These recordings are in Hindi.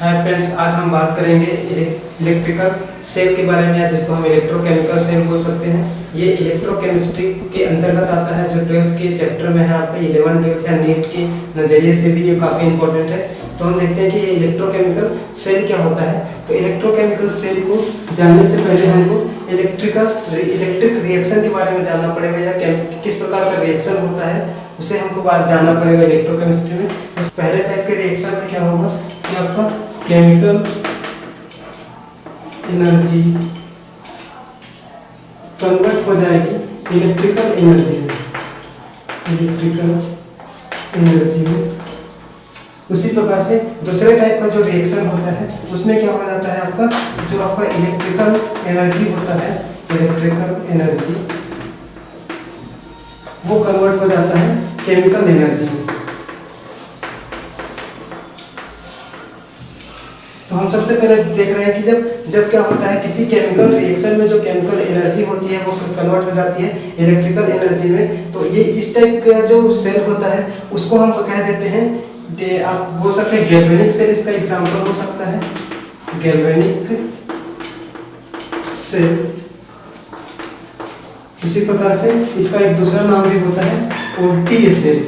हाय फ्रेंड्स, आज हम बात करेंगे इलेक्ट्रिकल सेल के बारे में, जिसको हम इलेक्ट्रोकेमिकल सेल बोल सकते हैं। ये इलेक्ट्रोकेमिस्ट्री के अंतर्गत आता है, जो 12th के चैप्टर में है आपका 11 12 या नीट के नज़रिए से भी ये काफ़ी इंपॉर्टेंट है। तो हम देखते हैं कि इलेक्ट्रोकेमिकल सेल क्या होता है। तो इलेक्ट्रोकेमिकल सेल को जानने से पहले हमको इलेक्ट्रिक रिएक्शन के बारे में जानना पड़ेगा, या किस प्रकार का रिएक्शन होता है उसे हमको जानना पड़ेगा इलेक्ट्रोकेमिस्ट्री में। उस पहले टाइप के रिएक्शन में क्या होगा कि आपका केमिकल एनर्जी कन्वर्ट हो जाएगी इलेक्ट्रिकल एनर्जी में। उसी प्रकार से दूसरे टाइप का जो रिएक्शन होता है उसमें क्या हो जाता है, आपका जो आपका इलेक्ट्रिकल एनर्जी होता है, इलेक्ट्रिकल एनर्जी वो कन्वर्ट हो जाता है केमिकल एनर्जी में। तो हम सबसे पहले देख रहे हैं कि जब क्या होता है, किसी केमिकल रिएक्शन में जो केमिकल एनर्जी होती है वो कन्वर्ट हो जाती है इलेक्ट्रिकल एनर्जी में। तो ये इस टाइप का जो सेल होता है उसको हम कह देते हैं, आप बोल सकते हैं गैल्वेनिक सेल, इसका एग्जांपल हो सकता है गैल्वेनिक सेल। उसी प्रकार से इसका एक दूसरा नाम भी होता है ओल्टीए सेल।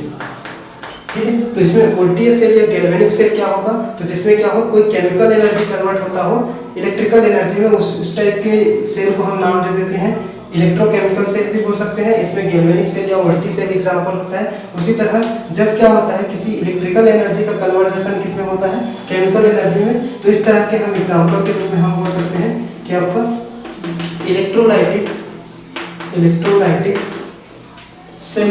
ठीक है, तो इसमें ओल्टीए सेल या गैल्वेनिक सेल क्या होगा, तो जिसमें क्या हो, कोई केमिकल एनर्जी कन्वर्ट होता हो इलेक्ट्रिकल एनर्जी में, उस टाइप के सेल को हम नाम दे देते हैं इलेक्ट्रोकेमिकल सेल भी बोल सकते हैं। इसमें गैल्वेनिक सेल या ओल्टी सेल एग्जांपल होता है। उसी तरह जब क्या होता है, किसी इलेक्ट्रिकल एनर्जी का कन्वर्जेशन किसमें होता है, केमिकल एनर्जी में, तो इस तरह के हम एग्जांपल के रूप में हम बोल सकते हैं कि आपका इलेक्ट्रोलाइटिक सेल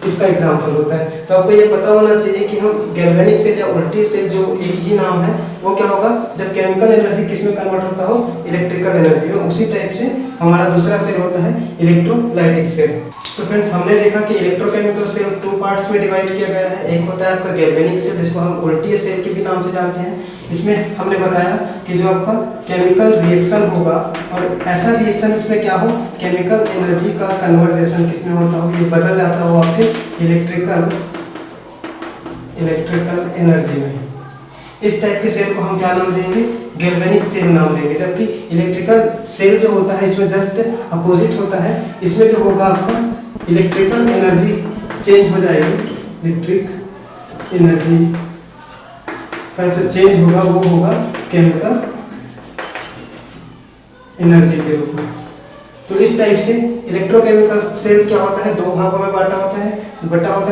इसका एग्जांपल होता है। तो आपको ये पता होना चाहिए कि हम गैल्वेनिक सेल या ओल्टी सेल जो एक ही नाम है वो क्या होगा, जब केमिकल एनर्जी किसमें कन्वर्ट होता हो, इलेक्ट्रिकल एनर्जी में। उसी टाइप से हमारा दूसरा सेल होता है इलेक्ट्रोलाइटिक सेल। तो फ्रेंड्स, हमने देखा कि इलेक्ट्रोकेमिकल सेल 2 पार्ट्स में डिवाइड किया गया है। एक होता है आपका गैल्वेनिक सेल, जिसको हम ओल्टी सेल के भी नाम से जानते हैं। इसमें हमने बताया कि जो आपका केमिकल रिएक्शन होगा, और ऐसा रिएक्शन जिसमें क्या हो, केमिकल एनर्जी का कन्वर्जेशन किसमें होता हो, ये बदल जाता हो आपके इलेक्ट्रिकल एनर्जी में। इस टाइप के सेल को हम क्या नाम देंगे, गैल्वेनिक सेल नाम देंगे। जबकि इलेक्ट्रिकल सेल जो होता है इसमें जस्ट अपोजिट होता है। इसमें जो होगा आपका इलेक्ट्रिकल एनर्जी चेंज हो जाएगी, इलेक्ट्रिक एनर्जी का जो चेंज होगा वो होगा केमिकल एनर्जी के रूप में। तो इस टाइप से इलेक्ट्रोकेमिकल सेल क्या होता है, 2 भागों में बटा होता है।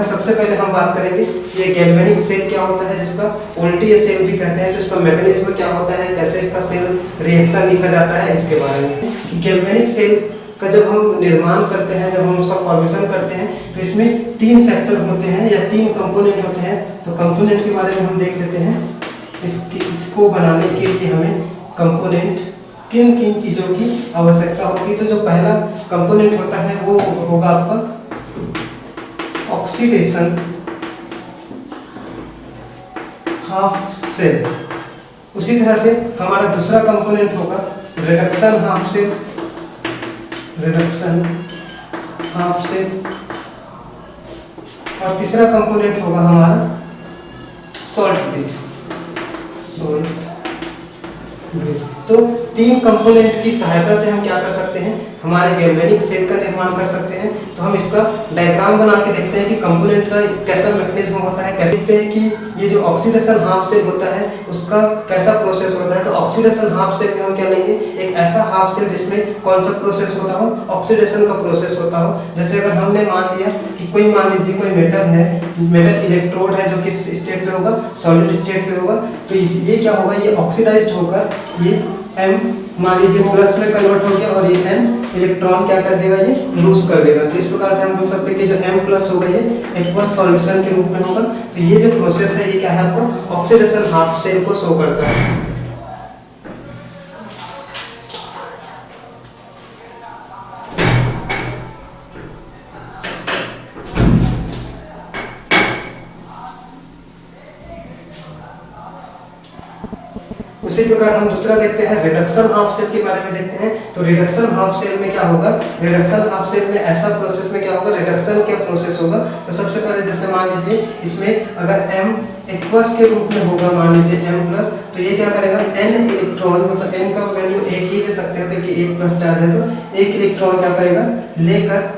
सबसे पहले हम बात करेंगे ये गैल्वेनिक सेल क्या होता है, जिसका ओल्टी सेल भी कहते हैं। तो इसका मैकेनिज्म क्या होता है, कैसे इसका सेल रिएक्शन लिखा जाता है, इसके बारे में। गैल्वेनिक सेल का जब हम निर्माण करते हैं, जब हम उसका फॉर्मेशन करते हैं, तो इसमें 3 फैक्टर होते हैं या 3 कंपोनेंट होते हैं। तो कंपोनेंट के बारे में हम देख लेते हैं। इसको बनाने के लिए हमें कंपोनेंट किन किन चीज़ों की आवश्यकता होती है। तो जो पहला कंपोनेंट होता है वो होगा आपका ऑक्सीडेशन हाफ सेल। उसी तरह से हमारा दूसरा कंपोनेंट होगा रिडक्शन हाफ सेल, और तीसरा कंपोनेंट होगा हमारा सॉल्ट ब्रिज। तो 3 कंपोनेंट की सहायता से हम क्या कर सकते हैं, हमारे गैल्वेनिक सेल का निर्माण कर सकते हैं। तो हम इसका डायग्राम बना के देखते हैं कि कंपोनेंट का कैसा मैकेनिज्म होता है। कैसे देखते हैं कि ये जो ऑक्सीडेशन हाफ सेल होता है उसका कैसा प्रोसेस होता है। तो ऑक्सीडेशन हाफ सेल में हम क्या लेंगे, एक ऐसा हाफ सेल जिसमें कौन सा प्रोसेस होता हो, ऑक्सीडेशन का प्रोसेस होता हो। जैसे अगर हमने मान लिया कि मान लीजिए कोई मेटल इलेक्ट्रोड है जो किस स्टेट पे होगा, सॉलिड स्टेट पे होगा। तो ये क्या होगा, ये ऑक्सीडाइज्ड होकर ये M मान लीजिए प्लस में कन्वर्ट हो गया, और ये N इलेक्ट्रॉन क्या कर देगा, ये लूज कर देगा। तो इस प्रकार से हम बोल सकते हैं कि जो M प्लस होगा ये एक्वस सॉल्यूशन के रूप में होगा। तो ये जो प्रोसेस है ये क्या है, आपको ऑक्सीडेशन हाफ सेल को शो करता है। उसी प्रकार हम दूसरा देखते हैं रिडक्शन हाफ सेल के बारे में देखते हैं। तो रिडक्शन हाफ सेल में क्या होगा, रिडक्शन हाफ सेल में ऐसा प्रोसेस में क्या होगा, रिडक्शन का प्रोसेस होगा। तो सबसे पहले जैसे मान लीजिए इसमें अगर M एक्वस के रूप में होगा, मान लीजिए M प्लस, तो तो ये क्या करेगा, n इलेक्ट्रॉन, मतलब n का वैल्यू एक ही दे सकते हैं क्योंकि 1 प्लस चार्ज है, तो एक इलेक्ट्रॉन क्या करेगा, लेकर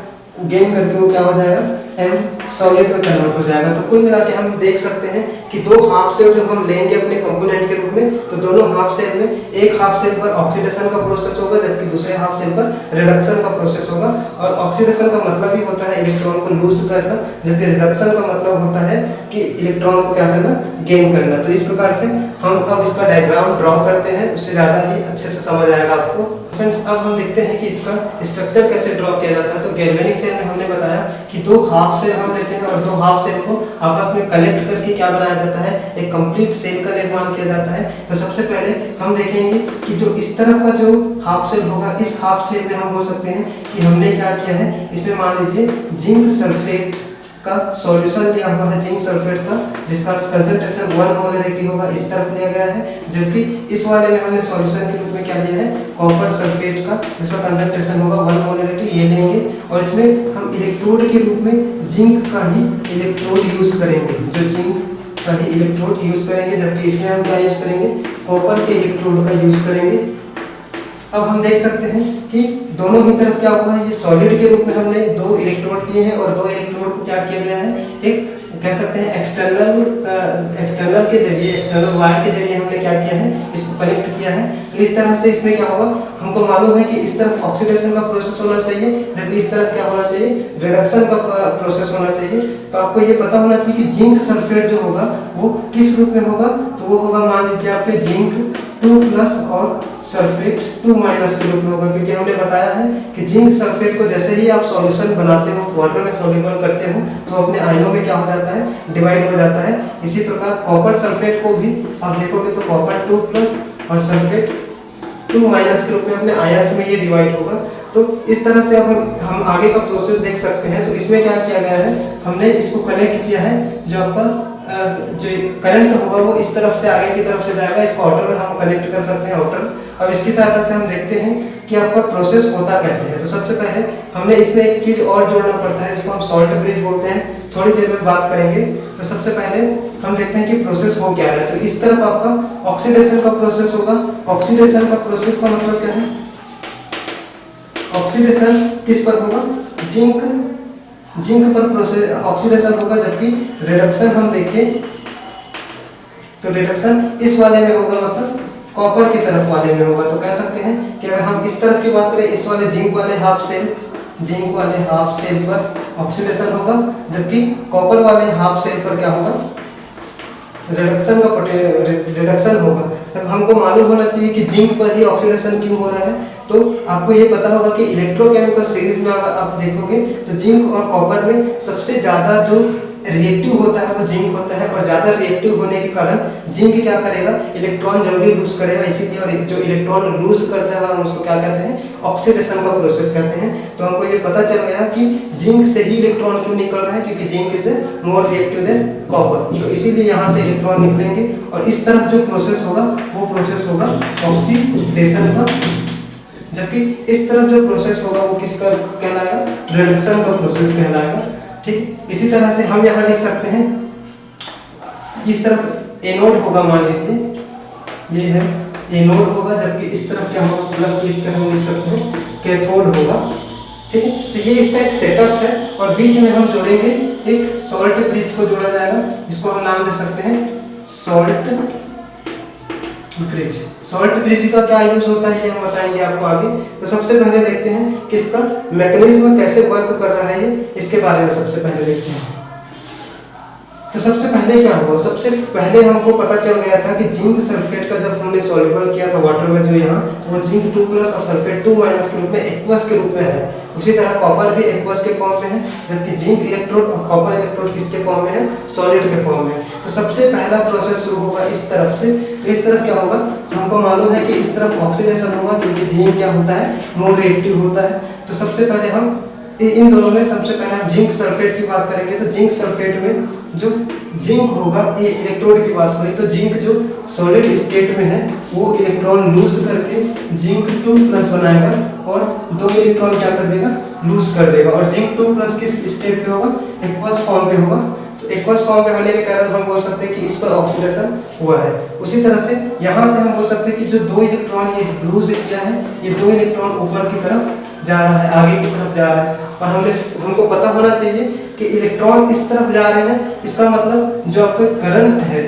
गेन करके वो क्या हो जाएगा, m सॉलिड में कन्वर्ट हो जाएगा। तो कुल मिला के हम देख सकते हैं कि दो हाफ सेल जो हम लेंगे अपने कंपोनेंट के रूप में, तो दोनों हाफ सेल में एक हाफ सेल पर ऑक्सीडेशन का प्रोसेस होगा जबकि दूसरे हाफ सेल पर रिडक्शन का प्रोसेस होगा। और ऑक्सीडेशन का मतलब ही होता है इलेक्ट्रॉन को लूज करना, जबकि रिडक्शन का मतलब होता है कि इलेक्ट्रॉन को क्या करना, गेन करना। तो इस प्रकार से हम अब इसका डायग्राम ड्रॉ करते हैं, उससे ज़्यादा ही अच्छे से समझ आएगा आपको। फ्रेंड्स अब हम देखते हैं कि इसका स्ट्रक्चर कैसे ड्रॉ किया जाता है। तो गैल्वेनिक सेल में हमने बताया कि दो हाफ सेल हम लेते हैं और दो हाफ सेल को आपस में कनेक्ट करके क्या बनाया जाता है, एक कंप्लीट सेल का निर्माण किया जाता है। तो सबसे पहले हम देखेंगे कि जो इस तरफ का जो हाफ सेल होगा, इस हाफ सेल में हम बोल सकते हैं कि हमने क्या किया है, इसमें मान लीजिए जिंक सल्फेट का सॉल्यूशन लिया हुआ है, जिंक सल्फेट का, जिसका कंसंट्रेशन 1 मोलरिटी होगा, इस तरफ लिया गया है। जबकि इस वाले में हमने सॉल्यूशन के रूप में क्या लिया है, कॉपर सल्फेट का, जिसका कंसंट्रेशन होगा 1 मोलरिटी, ये लेंगे और इसमें हम इलेक्ट्रोड के रूप में जिंक का ही इलेक्ट्रोड यूज करेंगे, जो जिंक का ही इलेक्ट्रोड यूज करेंगे। जबकि इसमें हम क्या यूज करेंगे, कॉपर के इलेक्ट्रोड का यूज करेंगे। अब हम देख सकते हैं कि दोनों ही तरफ क्या हुआ है, ये सॉलिड के रूप में हमने दो इलेक्ट्रोड लिए हैं और दो इलेक्ट्रोड को क्या किया गया है, एक कह सकते हैं एक्सटर्नल के जरिए, एक्सटर्नल वायर के जरिए हमने क्या किया है, इसको कनेक्ट किया है। तो इस तरह से इसमें क्या होगा, हमको मालूम है कि इस तरफ ऑक्सीडेशन का प्रोसेस होना चाहिए, जबकि इस तरफ क्या होना चाहिए, रिडक्शन का प्रोसेस होना चाहिए। तो आपको ये पता होना चाहिए कि जिंक सल्फेट जो होगा वो किस रूप में होगा, तो वो होगा मान लीजिए आपके जिंक 2+ और सल्फेट 2- के रूप में होगा। क्योंकि हमने बताया है कि जिंक सल्फेट को जैसे ही आप सॉल्यूशन बनाते हो, वाटर में सॉल्युबल करते हो, तो अपने आयनों में क्या हो जाता है, डिवाइड हो जाता है। इसी प्रकार कॉपर सल्फेट को भी आप देखोगे तो कॉपर 2+ और सल्फेट 2- के रूप में अपने आयन्स में ये डिवाइड होगा। तो इस तरह से अब हम आगे का प्रोसेस देख सकते हैं। तो इसमें क्या किया गया है, हमने इसको कनेक्ट किया है, जो आपका जो करंट होगा वो इस तरफ से आगे की तरफ से जाएगा, इसको आउटर में हम कनेक्ट कर सकते हैं, आउटर। अब इसकी सहायता से हम देखते हैं कि आपका प्रोसेस होता कैसे है। तो सबसे पहले हमने इसमें एक चीज और जोड़ना पड़ता है, इसको हम सॉल्ट ब्रिज बोलते हैं, थोड़ी देर में बात करेंगे। तो सबसे पहले हम देखते हैं कि प्रोसेस हो क्या है। तो इस तरफ आपका ऑक्सीडेशन का प्रोसेस होगा। ऑक्सीडेशन का प्रोसेस का मतलब क्या है, ऑक्सीडेशन किस पर होगा, जिंक पर प्रोसेस ऑक्सीडेशन होगा। जबकि रिडक्शन हम देखें तो रिडक्शन इस वाले में होगा, मतलब कॉपर की तरफ वाले में होगा। तो कह सकते हैं कि अगर हम इस तरफ की बात करें, इस वाले जिंक वाले हाफ सेल पर ऑक्सीडेशन होगा, जबकि कॉपर वाले हाफ सेल पर क्या होगा, रिडक्शन होगा। अब हमको मालूम होना चाहिए कि जिंक पर ही ऑक्सीडेशन क्यों हो रहा है। तो आपको ये पता होगा कि इलेक्ट्रोकेमिकल सीरीज में अगर आप देखोगे तो जिंक और कॉपर में सबसे ज़्यादा जो रिएक्टिव होता है वो जिंक होता है, और ज़्यादा रिएक्टिव होने के कारण जिंक क्या करेगा, इलेक्ट्रॉन जल्दी लूज करेगा। इसीलिए और जो इलेक्ट्रॉन लूज करता है हम उसको क्या कहते हैं, ऑक्सीडेशन का प्रोसेस कहते हैं। तो हमको ये पता चल गया कि जिंक से ही इलेक्ट्रॉन क्यों निकल रहा है, क्योंकि zinc is more reactive than copper. तो इसीलिए यहाँ से इलेक्ट्रॉन निकलेंगे और इस तरफ जो प्रोसेस होगा वो प्रोसेस होगा ऑक्सीडेशन का, जबकि इस तरफ जो प्रोसेस होगा वो किसका कहलाएगा, रिडक्शन का प्रोसेस कहलाएगा। ठीक इसी तरह से हम यहाँ लिख सकते हैं, इस तरफ एनोड होगा, मान लीजिए ये है एनोड होगा, जबकि इस तरफ क्या होगा, प्लस लिख कर हम लिख सकते हैं कैथोड होगा। ठीक है, तो ये इसका एक सेटअप है और बीच में हम जोड़ेंगे एक सॉल्ट ब्रिज को जोड़ा जाएगा, इसको हम नाम दे सकते हैं सॉल्ट ब्रिज। सॉल्ट ब्रिज का क्या यूज होता है ये हम बताएंगे आपको आगे। तो सबसे पहले देखते हैं कि इसका मैकेनिज्म कैसे वर्क कर रहा है, ये इसके बारे में सबसे पहले देखते हैं। तो सबसे पहले क्या हुआ, सबसे पहले हमको पता चल गया था कि जिंक सल्फेट का जब हमने सॉल्युबल किया था वाटर में, जो यहाँ वो जिंक 2+ और सल्फेट 2- के रूप में एक्वस के रूप में है। उसी तरह कॉपर भी एक्वस के फॉर्म में है, जबकि जिंक इलेक्ट्रोड और कॉपर इलेक्ट्रोड किसके फॉर्म में है, सॉलिड के फॉर्म में। तो सबसे पहला प्रोसेस शुरू होगा इस तरफ से। तो इस तरफ क्या होगा, हमको मालूम है कि इस तरफ ऑक्सीडेशन होगा, क्योंकि जिंक क्या होता है, मोर रिएक्टिव होता है। तो सबसे पहले हम इन दोनों में सबसे पहले हम जिंक सल्फेट की बात करेंगे। तो जिंक सल्फेट में जो जिंक होगा, ये इलेक्ट्रोड की बात हो रही, तो जिंक जो सॉलिड स्टेट में है वो इलेक्ट्रॉन लूज करके जिंक 2+ बनाएगा और 2 इलेक्ट्रॉन क्या कर देगा, लूज कर देगा। और जिंक 2+ किस स्टेट पे होगा, एक्वस फॉर्म पे होगा। तो एक्वस फॉर्म पे होने के कारण हम बोल सकते हैं कि इस पर ऑक्सीडेशन हुआ है। उसी तरह से यहाँ से हम बोल सकते हैं कि जो 2 इलेक्ट्रॉन ये ब्लू से किया है, ये 2 इलेक्ट्रॉन ऊपर की तरफ जा रहा है, आगे की तरफ जा रहा है। और हमको पता होना चाहिए कि इलेक्ट्रॉन इस तरफ जा रहे हैं, इसका मतलब जो आपका करंट है,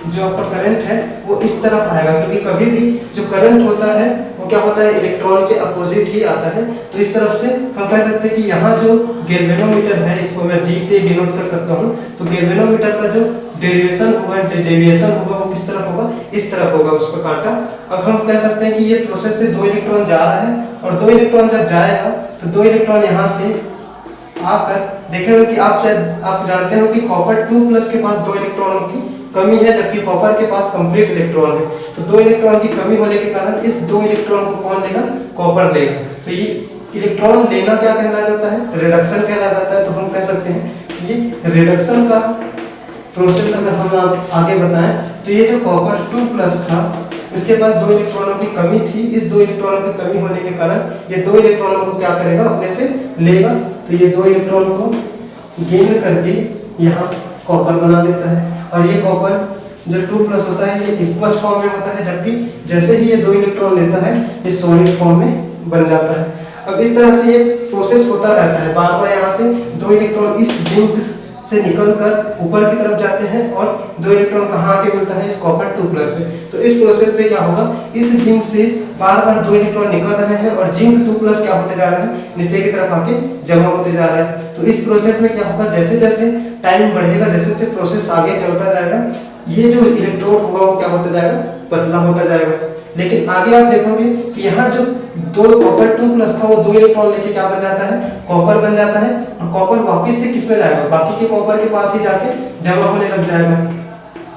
जो आपका करंट है वो इस तरफ आएगा, क्योंकि कभी भी जो करंट होता है वो क्या होता है, इलेक्ट्रॉन के अपोजिट ही आता है। तो इस तरफ से हम कह सकते हैं कि यहाँ जो गैल्वेनोमीटर है, इसको मैं G से डिनोट कर सकता हूँ। तो गैल्वेनोमीटर का जो डेविएशन होगा वो किस तरफ होगा, इस तरफ होगा उसका कांटा। अब हम कह सकते हैं कि ये प्रोसेस से 2 इलेक्ट्रॉन जा रहा है, और 2 इलेक्ट्रॉन जब जाएगा तो 2 इलेक्ट्रॉन यहाँ से आकर देखेगा कि आप जानते हो कि कॉपर 2+ के पास 2 इलेक्ट्रॉनों की कमी है, जबकि कॉपर के पास कंप्लीट इलेक्ट्रॉन है। तो 2 इलेक्ट्रॉन की कमी होने के कारण इस 2 इलेक्ट्रॉन को कौन लेगा, कॉपर लेगा। तो ये इलेक्ट्रॉन लेना क्या कहला जाता है, रिडक्शन कहला जाता है। तो हम कह सकते हैं कि ये रिडक्शन का प्रोसेस अगर हम आगे बताएं तो ये जो कॉपर 2+ था, इसके पास 2 इलेक्ट्रॉनों की कमी थी। इस 2 इलेक्ट्रॉनों की कमी होने के कारण ये 2 इलेक्ट्रॉनों को क्या करेगा, अपने से लेगा। तो ये 2 इलेक्ट्रॉन को गेन करके यहाँ कॉपर बना देता है। और ये कॉपर जो 2+ होता है ये एक्वस फॉर्म में होता है, जबकि जैसे ही ये 2 इलेक्ट्रॉन लेता है ये सॉलिड फॉर्म में बन जाता है। अब इस तरह से ये प्रोसेस होता रहता है, बार बार यहाँ से 2 इलेक्ट्रॉन इस जिंक से निकलकर ऊपर की तरफ जाते हैं, और 2 इलेक्ट्रॉन कहाँ आके मिलता है, इस कॉपर 2+ पे। तो इस प्रोसेस पे क्या होगा, इस जिंक से बार बार 2 इलेक्ट्रॉन निकल रहे हैं, और जिंक 2+ क्या होते जा रहा है, नीचे की तरफ आके जमा होते जा रहा है। तो इस प्रोसेस में क्या होगा, जैसे जैसे टाइम बढ़ेगा, जैसे जैसे प्रोसेस आगे चलता जाएगा, ये जो इलेक्ट्रोड होगा वो क्या होता जाएगा, पतला होता जाएगा। लेकिन आगे आप देखोगे कि यहाँ जो 2 कॉपर 2+ था वो 2 इलेक्ट्रॉन लेके क्या बन जाता है, कॉपर बन जाता है। और कॉपर वापस से किस में जाएगा, बाकी के कॉपर के पास ही जाके जमा होने लग जाएगा।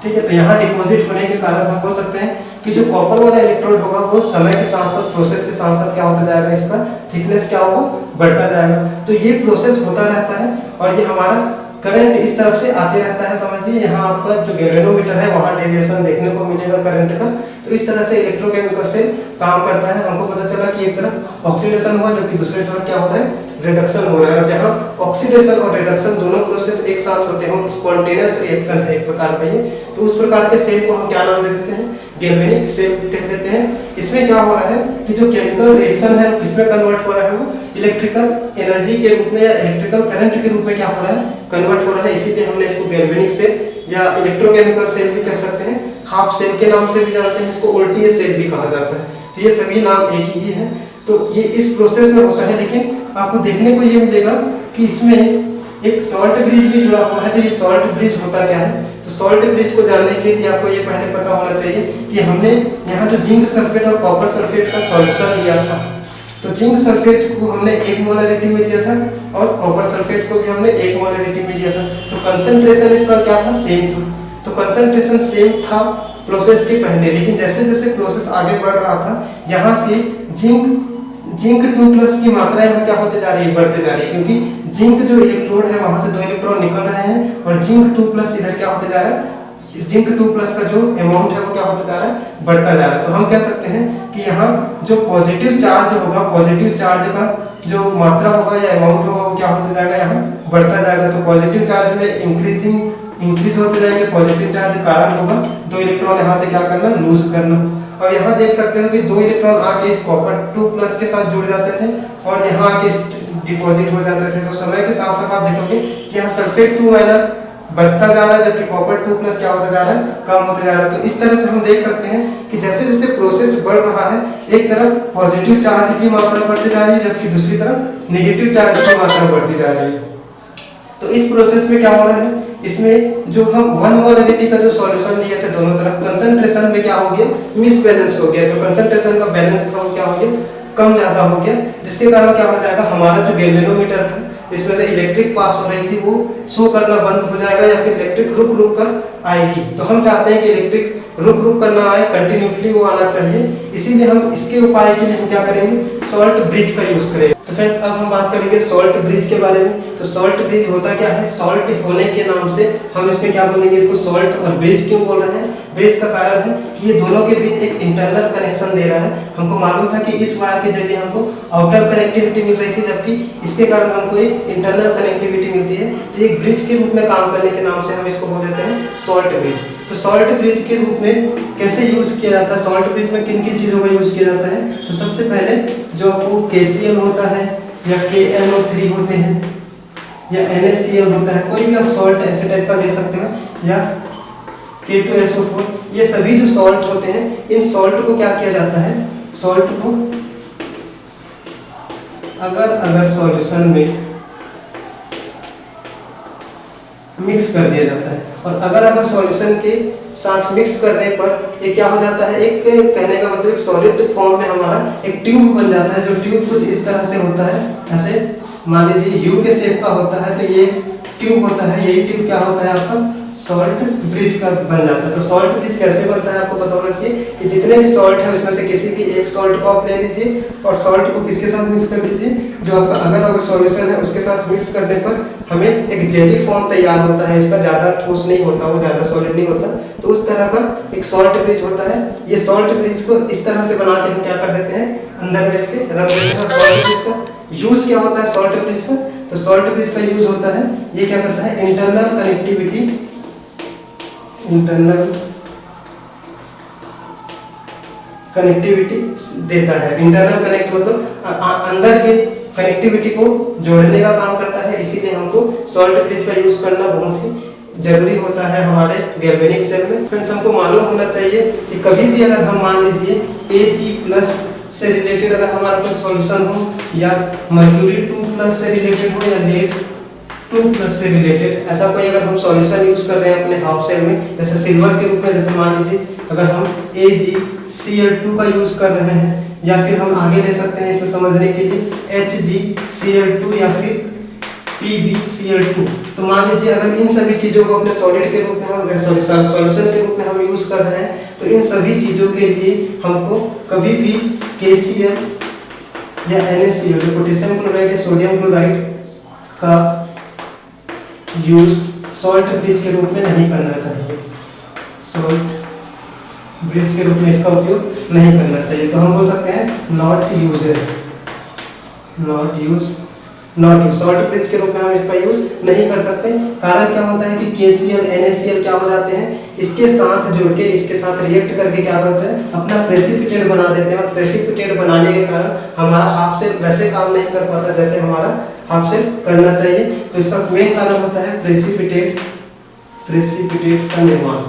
ठीक है, तो यहाँ डिपॉजिट होने के कारण हम बोल सकते हैं कि जो कॉपर वाला इलेक्ट्रोड होगा वो समय के साथ साथ, प्रोसेस के साथ साथ क्या होता जाएगा, इसका थिकनेस क्या होगा, बढ़ता जाएगा। तो ये प्रोसेस होता रहता है, और ये हमारा करंट इस तरफ से आते रहता है। समझिए यहाँ आपका जो गैल्वेनोमीटर है वहाँ डेविएशन देखने को मिलेगा करंट का। तो इस तरह से इलेक्ट्रोकेमिकल से काम करता है। हमको पता चला कि एक तरफ ऑक्सीडेशन हुआ, जबकि दूसरी तरफ क्या हो रहा है, रिडक्शन हो रहा है। और जहाँ ऑक्सीडेशन और रिडक्शन दोनों प्रोसेस एक साथ होते हैं, स्पॉन्टेनियस रिएक्शन है एक प्रकार का ये। तो उस प्रकार के सेल को हम क्या नाम दे देते हैं, गैल्वेनिक सेल कह देते हैं। इसमें क्या हो रहा है कि जो केमिकल रिएक्शन है किसमें कन्वर्ट हो रहा है, वो इलेक्ट्रिकल एनर्जी के रूप में या इलेक्ट्रिकल करंट के रूप में क्या हो रहा है, कन्वर्ट हो रहा है। इसीलिए हमने इसको गैल्वेनिक सेल या इलेक्ट्रोकेमिकल सेल भी कह सकते हैं, हाफ सेल के नाम से भी जानते हैं, इसको उल्टी सेल भी कहा जाता है। तो ये सभी नाम एक ही है। तो ये इस प्रोसेस में होता है, लेकिन आपको देखने को ये मिलेगा कि इसमें एक सॉल्ट ब्रिज भी जुड़ा हुआ है। तो ये सॉल्ट ब्रिज होता क्या है, तो सॉल्ट ब्रिज को जानने के लिए आपको ये पहले पता होना चाहिए कि हमने यहाँ जो जिंक सल्फेट और कॉपर सल्फेट का सॉल्यूशन लिया था, तो जिंक सल्फेट को हमने 1 मोलरिटी में दिया था, और कॉपर सल्फेट को भी हमने 1 मोलरिटी में दिया था। तो कंसंट्रेशन इसका क्या था, सेम था। तो कंसंट्रेशन सेम था प्रोसेस के पहले, लेकिन जैसे जैसे प्रोसेस आगे बढ़ रहा था, यहाँ से जिंक 2+ की मात्रा यहाँ क्या होते जा रही है, बढ़ते जा रही है। क्योंकि जिंक जो इलेक्ट्रोड है वहां से 2 इलेक्ट्रॉन निकल रहे हैं, और जिंक 2+ इधर क्या होते जा रहा है, इस जिंक 2+ का जो अमाउंट है वो क्या होता जा रहा है, बढ़ता जा रहा है। तो हम कह सकते हैं कि यहाँ जो पॉजिटिव चार्ज होगा, पॉजिटिव चार्ज का जो मात्रा होगा या अमाउंट होगा वो क्या होता जाएगा, यहाँ बढ़ता जाएगा। तो पॉजिटिव चार्ज में इंक्रीज होते जाएंगे, पॉजिटिव चार्ज कारण होगा 2 इलेक्ट्रॉन यहाँ से क्या करना, लूज करना। और यहाँ देख सकते हो कि 2 इलेक्ट्रॉन आके इस कॉपर 2+ के साथ जुड़ जाते थे, और यहाँ आके डिपॉजिट हो जाते थे। तो समय के साथ साथ आप देखोगे कि यहाँ सल्फेट 2- बचता जा रहा है, जबकि कॉपर 2+ क्या होता जा रहा है, कम होता जा रहा है। तो इस तरह से हम देख सकते हैं कि जैसे जैसे प्रोसेस बढ़ रहा है, एक तरफ पॉजिटिव चार्ज की मात्रा बढ़ती जा रही है, जबकि दूसरी तरफ नेगेटिव चार्ज की मात्रा बढ़ती जा रही है। तो इस प्रोसेस में क्या हो रहा है, इसमें जो हम 1 मोलरिटी का जो सॉल्यूशन लिए थे दोनों तरफ, कंसंट्रेशन में क्या हो गया, मिसबैलेंस हो गया। जो कंसंट्रेशन का बैलेंस था वो क्या हो गया, कम ज्यादा हो गया, जिसके कारण क्या हो जाएगा, हमारा जो गैल्वेनोमीटर था इसमें से इलेक्ट्रिक पास हो रही थी वो शो करना बंद हो जाएगा, या फिर इलेक्ट्रिक रुक रुक कर आएगी। तो हम चाहते हैं कि इलेक्ट्रिक रुक रुक कर ना आए, कंटिन्यूसली वो आना चाहिए। इसीलिए हम इसके उपाय के लिए हम क्या करेंगे, सॉल्ट ब्रिज का यूज करेंगे। तो फ्रेंड्स अब हम बात करेंगे सॉल्ट ब्रिज के बारे में। तो सॉल्ट ब्रिज होता क्या है, सॉल्ट होने के नाम से हम इसमें क्या बोलेंगे, इसको सॉल्ट और ब्रिज क्यों बोल रहे हैं, ब्रिज का कारण है कि ये दोनों के बीच एक इंटरनल कनेक्शन दे रहा है। हमको मालूम था कि इस वायर के जरिए हमको आउटर कनेक्टिविटी मिल रही थी, जबकि इसके कारण हमको एक इंटरनल कनेक्टिविटी मिलती है। तो एक ब्रिज के रूप में काम करने के नाम से हम इसको बोल देते हैं सॉल्ट ब्रिज। तो सॉल्ट ब्रिज के रूप में कैसे यूज किया जाता है, सॉल्ट ब्रिज में किन किन चीज़ों का यूज किया जाता है? तो सबसे पहले जो आपको KCl होता है या KNO3 होते हैं या NaCl होता है, कोई भी आप सॉल्ट ऐसे टाइप का ले सकते हो, या K2SO4, ये सभी जो सॉल्ट होते हैं, इन सॉल्ट को क्या किया जाता है? सॉल्ट को अगर सॉल्यूशन में मिक्स कर दिया जाता है, और अगर सॉल्यूशन के साथ मिक्स करने पर ये क्या हो जाता है, एक कहने का मतलब एक सॉलिड फॉर्म में हमारा एक ट्यूब बन जाता है। जो ट्यूब कुछ इस तरह से होता है, ऐसे मान लीजिए U के शेप का होता है, तो ये ट्यूब होता है, यही ट्यूब क्या होता है आपका सॉल्ट ब्रिज का बन जाता है। तो सॉल्ट ब्रिज कैसे बनता है आपको पता होना चाहिए कि जितने भी सॉल्ट है उसमें से किसी भी एक सॉल्ट को आप ले लीजिए और सॉल्ट को किसके साथ मिक्स कर दीजिए, जो आपका अगर सॉल्यूशन है उसके साथ मिक्स करने पर हमें एक जेली फॉर्म तैयार होता है। इसका ज़्यादा ठोस नहीं होता, वो ज़्यादा सॉलिड नहीं होता, तो उस तरह का एक सॉल्ट ब्रिज होता है। ये सॉल्ट ब्रिज को इस तरह से बना के हम क्या कर देते हैं, अंदर में इसके रख देते हैं। सॉल्ट ब्रिज का यूज क्या होता है सॉल्ट ब्रिज का? तो सॉल्ट ब्रिज का यूज होता है, ये क्या करता है, इंटरनल कनेक्टिविटी देता है। इंटरनल कनेक्ट मतलब अंदर के कनेक्टिविटी को जोड़ने का काम करता है। इसीलिए हमको सॉल्ट ब्रिज का यूज करना बहुत ही जरूरी होता है हमारे गैल्वेनिक सेल में। फ्रेंड्स, हमको मालूम होना चाहिए कि कभी भी अगर हम मान लीजिए Ag+ से रिलेटेड अगर हमारा कोई सॉल्यूशन हो, या मर्क्यूरी 2+ से रिलेटेड हो, या लेड 2+ से रिलेटेड ऐसा कोई अगर हम सॉल्यूशन यूज कर रहे हैं अपने हाफ सेल में, जैसे सिल्वर के रूप में, जैसे मान लीजिए अगर हम AgCl2 का यूज कर रहे हैं, या फिर हम आगे ले सकते हैं इसमें समझने के लिए HgCl2 या फिर PbCl2। तो मान लीजिए अगर इन सभी चीज़ों को अपने सॉलिड के रूप में हम सॉल्यूशन के रूप में हम यूज कर रहे हैं, तो इन सभी चीज़ों के लिए हमको कभी भी KCl या NaCl, जो पोटेशियम क्लोराइड या सोडियम क्लोराइड का यूज सॉल्ट ब्रिज के रूप में नहीं करना चाहिए। सॉल्ट ब्रिज के रूप में इसका उपयोग नहीं करना चाहिए। तो हम बोल सकते हैं नॉट यूज सॉल्ट ब्रिज के रूप में हम इसका यूज नहीं कर सकते। कारण क्या होता है कि KCl NaCl क्या हो जाते हैं, इसके साथ जुड़ के इसके साथ रिएक्ट करके क्या करते हैं, अपना प्रेसिपिटेट बना देते हैं। और प्रेसिपिटेट बनाने के कारण हमारा हाफ सेल वैसे काम नहीं कर पाता जैसे हमारा हाफ सेल करना चाहिए। तो इसका मेन कारण होता है प्रेसिपिटेट का निर्माण।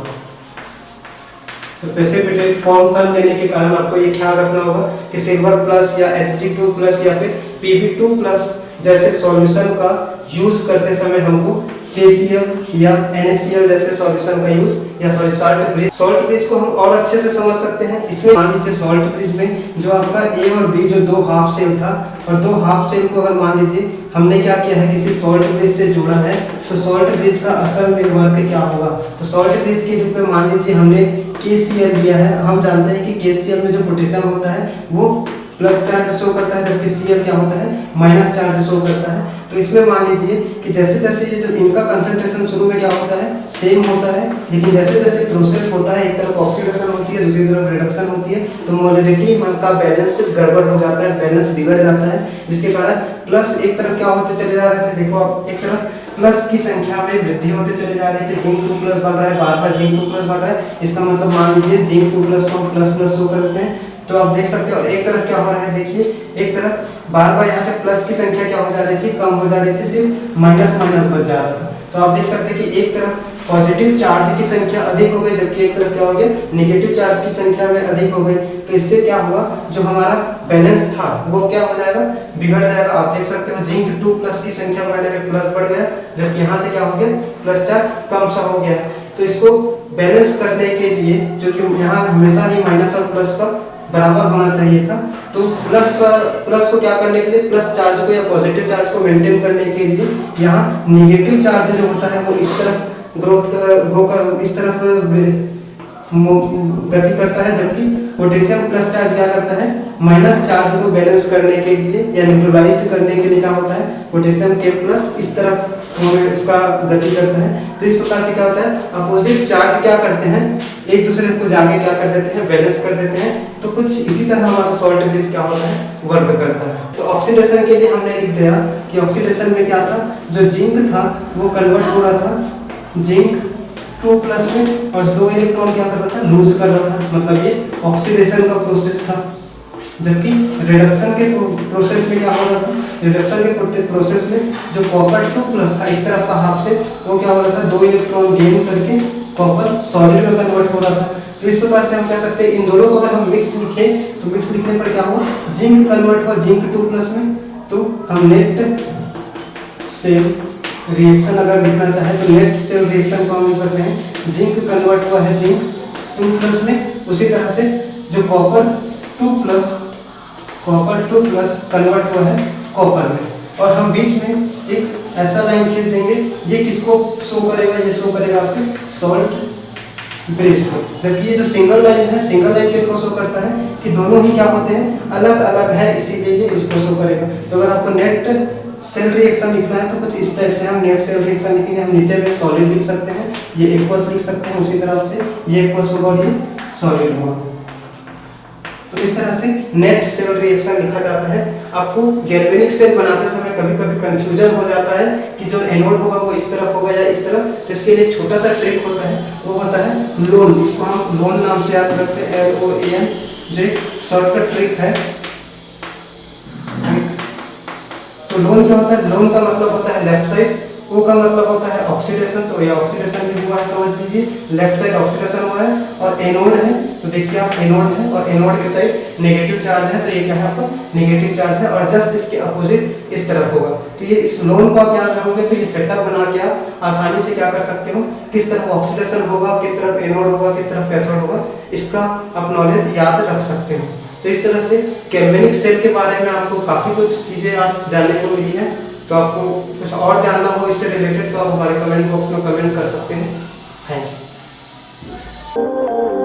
तो प्रेसिपिटेट फॉर्म कर लेने के कारण आपको ये ख्याल रखना होगा कि सिल्वर प्लस या Hg2+ या फिर Pb2+ जैसे सॉल्यूशन का यूज करते समय हमको KCl या NaCl जैसे सॉल्यूशन का यूज या सॉल्ट ब्रिज को हम और अच्छे से समझ सकते हैं। इसमें मान लीजिए सॉल्ट ब्रिज में जो आपका A और B जो दो हाफ सेल था, और दो हाफ सेल को अगर मान लीजिए हमने क्या किया है, किसी सॉल्ट ब्रिज से जोड़ा है, तो सॉल्ट ब्रिज का असल में वर्क क्या होगा। तो सॉल्ट ब्रिज के रूप में मान लीजिए हमने KCl लिया है। हम जानते हैं कि KCl में जो पोटेशियम होता है वो प्लस चार्ज शो करता है, जबकि Cl क्या होता है, माइनस चार्ज शो करता है। तो इसमें मान लीजिए कि जैसे जैसे ये जो इनका कंसंट्रेशन शुरू में क्या होता है, सेम होता है, लेकिन जैसे जैसे प्रोसेस होता है, एक तरफ ऑक्सीडेशन होती है, दूसरी तरफ रिडक्शन होती है, तो मोलरिटी का बैलेंस गड़बड़ हो जाता है, बैलेंस बिगड़ जाता है, जिसके कारण प्लस एक तरफ क्या होते चले जा रहे थे, देखो आप एक तरफ प्लस की संख्या में वृद्धि होते चले जा रही थी। जिंक 2+ बन रहा है, बार बार जिंक 2+ बन रहा है, इसका मतलब मान लीजिए जिंक 2+ को प्लस शो करते हैं। तो आप देख सकते हो, और एक तरफ क्या हो रहा है, देखिए एक तरफ बार बार यहाँ से प्लस की संख्या क्या हो जा रही थी, कम हो जा रही थी, सिर्फ माइनस बच जा रहा था। तो आप देख सकते हैं कि एक तरफ पॉजिटिव चार्ज की संख्या अधिक हो गई, जबकि एक तरफ क्या हो गया, नेगेटिव चार्ज की संख्या में अधिक हो गई। तो इससे क्या हुआ, जो हमारा बैलेंस था वो क्या हो जाएगा, बिगड़ जाएगा। आप देख सकते हो जिंक 2+ की संख्या बढ़ने में प्लस बढ़ गया, जबकि यहाँ से क्या हो गया, प्लस चार्ज कम सा हो गया। तो इसको बैलेंस करने के लिए, जो कि यहाँ हमेशा ही माइनस और प्लस का बराबर होना चाहिए था, तो प्लस को क्या करने के लिए, प्लस चार्ज को या पॉजिटिव चार्ज को मेंटेन करने के लिए यहाँ नेगेटिव चार्ज जो होता है वो इस तरफ इस तरफ गति करता है, जबकि पोटेशियम प्लस चार्ज क्या करता है, माइनस चार्ज को बैलेंस करने के लिए या न्यूट्रलाइज करने के लिए क्या होता है, पोटेशियम K+ इस तरफ मोमेंट इसका गति करता है। तो इस प्रकार से क्या होता है, अपोजिट चार्ज क्या करते हैं, एक दूसरे को जाके क्या कर देते हैं, बैलेंस कर देते हैं। तो कुछ इसी तरह हमारा सॉल्ट ब्रिज क्या होता है, वर्क करता है। तो ऑक्सीडेशन के लिए हमने लिख दिया कि ऑक्सीडेशन में क्या था, जो जिंक था वो कन्वर्ट हो रहा था जिंक 2+ में, और 2 इलेक्ट्रॉन क्या कर रहा था, लूज कर रहा था। मतलब ये ऑक्सीडेशन का प्रोसेस था। जबकि रिडक्शन के प्रोसेस में क्या हो रहा था, रिडक्शन के प्रोसेस में जो कॉपर 2+ था इस तरफ का हाफ से, वो क्या हो रहा था, 2 इलेक्ट्रॉन गेन करके कॉपर सॉलिड में कन्वर्ट हो रहा था। तो इस प्रकार से हम कह सकते हैं इन दोनों को अगर हम मिक्स लिखें तो मिक्स लिखने पर क्या हुआ, जिंक कन्वर्ट हुआ जिंक 2+ में। तो हम नेट सेल रिएक्शन अगर लिखना चाहे तो नेट सेल रिएक्शन को हम लिख सकते हैं जिंक कन्वर्ट हुआ है जिंक 2+ में। उसी तरह से जो कॉपर 2+ कन्वर्ट हुआ है कॉपर में। और हम बीच में एक ऐसा लाइन खींच देंगे, ये किसको शो करेगा, ये शो करेगा आपके सॉल्ट ब्रिज को। जबकि ये जो सिंगल लाइन है, सिंगल लाइन किसको शो करता है कि दोनों ही क्या होते हैं, अलग अलग है, इसीलिए ये इसको शो करेगा। तो अगर आपको नेट सेल रिएक्शन लिखना है तो कुछ इस टाइप से हम नेट सेल रिएक्शन लिखेंगे। हम नीचे में सॉलिड लिख सकते हैं, ये इक्वल्स लिख सकते हैं, उसी तरह से ये इक्वल्स होगा और ये सॉलिड होगा। तो इस तरह से नेट सेल रिएक्शन लिखा जाता है। आपको गैल्वेनिक सेल बनाते समय कभी कभी कंफ्यूजन हो जाता है कि जो एनोड होगा वो इस तरफ होगा या इस तरफ। तो इसके लिए एक छोटा सा ट्रिक होता है, वो होता है लोन। इसको हम लोन नाम से याद रखते हैं, LOAN, जो एक शॉर्टकट ट्रिक है। तो लोन क्या होता है, लोन का मतलब होता है लेफ्ट साइड, O का मतलब होता है ऑक्सीडेशन। तो ये ऑक्सीडेशन भी हुआ है, समझ लीजिए, लेफ्ट साइड ऑक्सीडेशन हुआ है। और एनोड है, तो देखिए आप एनोड है और एनोड के साइड नेगेटिव चार्ज है, तो ये क्या है आपका नेगेटिव चार्ज है। और जस्ट इसके अपोजिट इस तरफ होगा। तो ये इस लोन को आप याद रखोगे तो ये सेटअप बना के आप आसानी से क्या कर सकते हो, किस तरफ ऑक्सीडेशन होगा, किस तरफ एनोड होगा, किस तरफ कैथोड होगा, इसका आप नॉलेज याद रख सकते हो। तो इस तरह से गैल्वेनिक सेल के बारे में आपको काफ़ी कुछ चीज़ें आज जानने को मिली है। तो आपको कुछ और जानना हो इससे रिलेटेड तो आप हमारे कमेंट बॉक्स में कमेंट कर सकते हैं। Thank you.